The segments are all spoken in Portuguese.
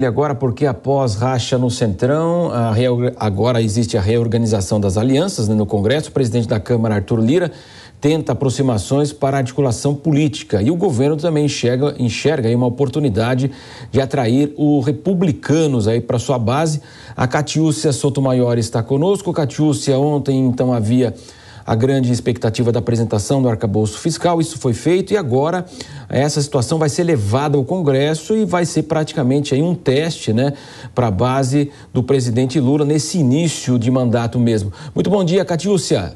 Agora, porque após racha no Centrão, agora existe a reorganização das alianças, né, no Congresso. O presidente da Câmara, Arthur Lira, tenta aproximações para a articulação política. E o governo também enxerga aí uma oportunidade de atrair os republicanos aí para sua base. A Catiúcia Sotomayor está conosco. Catiúcia, ontem então havia a grande expectativa da apresentação do arcabouço fiscal, isso foi feito e agora essa situação vai ser levada ao Congresso e vai ser praticamente aí um teste, né, para a base do presidente Lula nesse início de mandato mesmo. Muito bom dia, Catiúcia.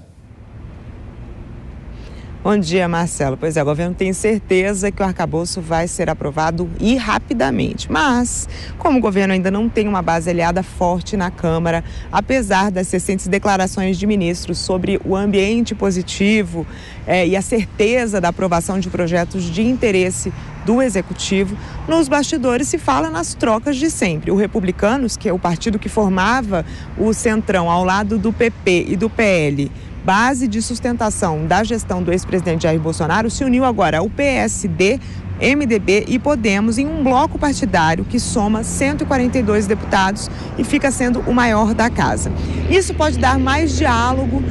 Bom dia, Marcelo. Pois é, o governo tem certeza que o arcabouço vai ser aprovado e rapidamente. Mas, como o governo ainda não tem uma base aliada forte na Câmara, apesar das recentes declarações de ministros sobre o ambiente positivo e a certeza da aprovação de projetos de interesse do Executivo, nos bastidores se fala nas trocas de sempre. O Republicanos, que é o partido que formava o Centrão ao lado do PP e do PL, base de sustentação da gestão do ex-presidente Jair Bolsonaro, se uniu agora ao PSD, MDB e Podemos em um bloco partidário que soma 142 deputados e fica sendo o maior da casa. Isso pode dar mais diálogo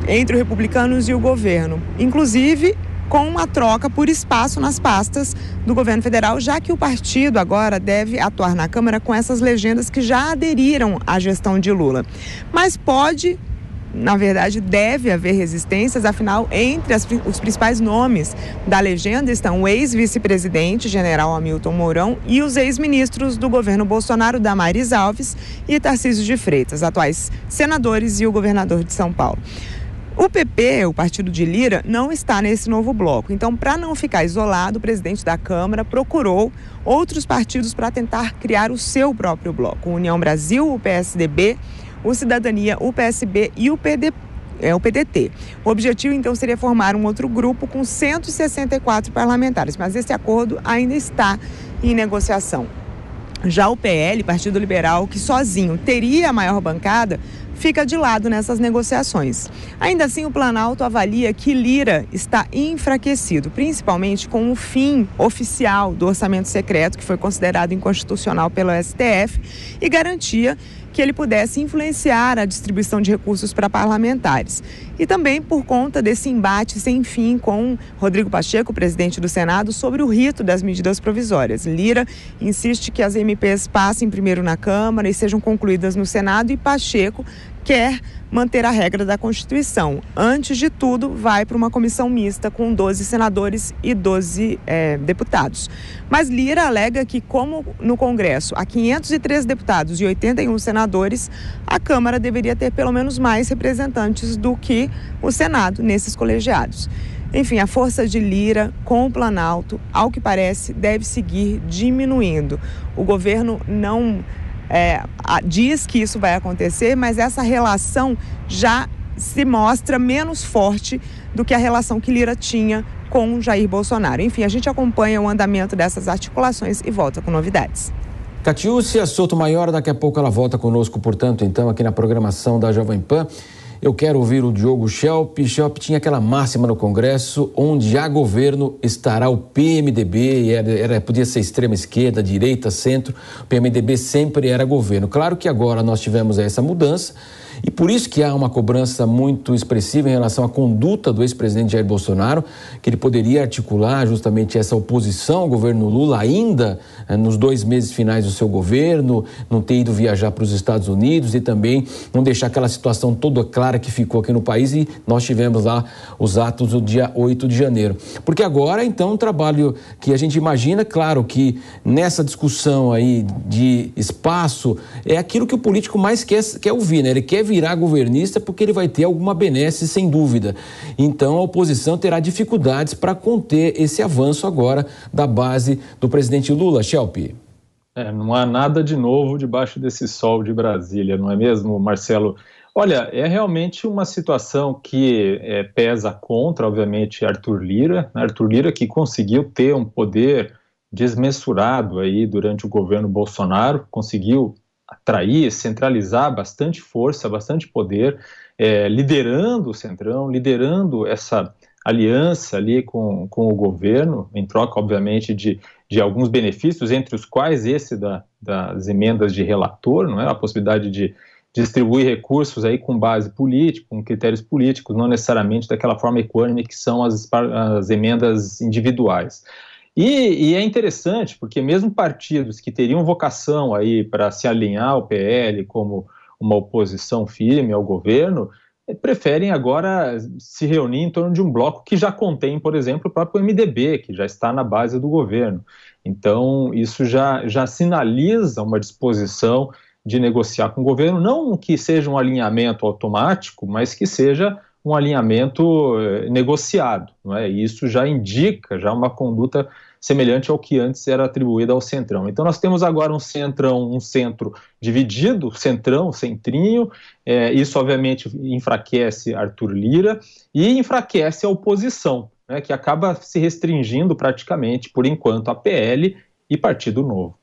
entre os republicanos e o governo, inclusive com uma troca por espaço nas pastas do governo federal, já que o partido agora deve atuar na Câmara com essas legendas que já aderiram à gestão de Lula. Mas na verdade, deve haver resistências, afinal, entre os principais nomes da legenda estão o ex-vice-presidente, general Hamilton Mourão, e os ex-ministros do governo Bolsonaro, Damares Alves e Tarcísio de Freitas, atuais senadores e o governador de São Paulo. O PP, o partido de Lira, não está nesse novo bloco. Então, para não ficar isolado, o presidente da Câmara procurou outros partidos para tentar criar o seu próprio bloco. O União Brasil, o PSDB, o Cidadania, o PSB e o PDT. O objetivo, então, seria formar um outro grupo com 164 parlamentares, mas esse acordo ainda está em negociação. Já o PL, Partido Liberal, que sozinho teria a maior bancada, fica de lado nessas negociações. Ainda assim, o Planalto avalia que Lira está enfraquecido, principalmente com o fim oficial do orçamento secreto, que foi considerado inconstitucional pelo STF, e garantia que ele pudesse influenciar a distribuição de recursos para parlamentares. E também por conta desse embate sem fim com Rodrigo Pacheco, presidente do Senado, sobre o rito das medidas provisórias. Lira insiste que as MPs passem primeiro na Câmara e sejam concluídas no Senado, e Pacheco quer manter a regra da Constituição. Antes de tudo, vai para uma comissão mista com 12 senadores e 12 deputados. Mas Lira alega que, como no Congresso há 513 deputados e 81 senadores, a Câmara deveria ter pelo menos mais representantes do que o Senado nesses colegiados. Enfim, a força de Lira com o Planalto, ao que parece, deve seguir diminuindo. O governo não diz que isso vai acontecer, mas essa relação já se mostra menos forte do que a relação que Lira tinha com Jair Bolsonaro. Enfim, a gente acompanha o andamento dessas articulações e volta com novidades. Catiúcia Sotomayor, daqui a pouco ela volta conosco, portanto, então, aqui na programação da Jovem Pan. Eu quero ouvir o Diogo Schelp. Schelp tinha aquela máxima no Congresso: onde há governo estará o PMDB, podia ser extrema esquerda, direita, centro, o PMDB sempre era governo. Claro que agora nós tivemos essa mudança e por isso que há uma cobrança muito expressiva em relação à conduta do ex-presidente Jair Bolsonaro, que ele poderia articular justamente essa oposição ao governo Lula ainda nos 2 meses finais do seu governo, não ter ido viajar para os Estados Unidos e também não deixar aquela situação toda clara que ficou aqui no país, e nós tivemos lá os atos do dia 8 de janeiro. Porque agora, então, um trabalho que a gente imagina, claro que nessa discussão aí de espaço, é aquilo que o político mais quer ouvir, né? Ele quer virar governista porque ele vai ter alguma benesse, sem dúvida. Então, a oposição terá dificuldades para conter esse avanço agora da base do presidente Lula. Schelp. Não há nada de novo debaixo desse sol de Brasília, não é mesmo, Marcelo? Olha, é realmente uma situação que pesa contra, obviamente, Arthur Lira que conseguiu ter um poder desmensurado aí durante o governo Bolsonaro, conseguiu atrair, centralizar bastante força, bastante poder, liderando o Centrão, liderando essa aliança ali com o governo, em troca, obviamente, de de alguns benefícios, entre os quais esse das emendas de relator, não é? A possibilidade de distribuir recursos aí com base política, com critérios políticos, não necessariamente daquela forma equânime que são as emendas individuais. E é interessante, porque mesmo partidos que teriam vocação aí para se alinhar ao PL como uma oposição firme ao governo, preferem agora se reunir em torno de um bloco que já contém, por exemplo, o próprio MDB, que já está na base do governo. Então, isso já sinaliza uma disposição de negociar com o governo, não que seja um alinhamento automático, mas que seja um alinhamento negociado, não é? E isso já indica uma conduta semelhante ao que antes era atribuído ao Centrão. Então nós temos agora um centro dividido, centrinho, isso obviamente enfraquece Arthur Lira e enfraquece a oposição, né, que acaba se restringindo praticamente, por enquanto, a PL e Partido Novo.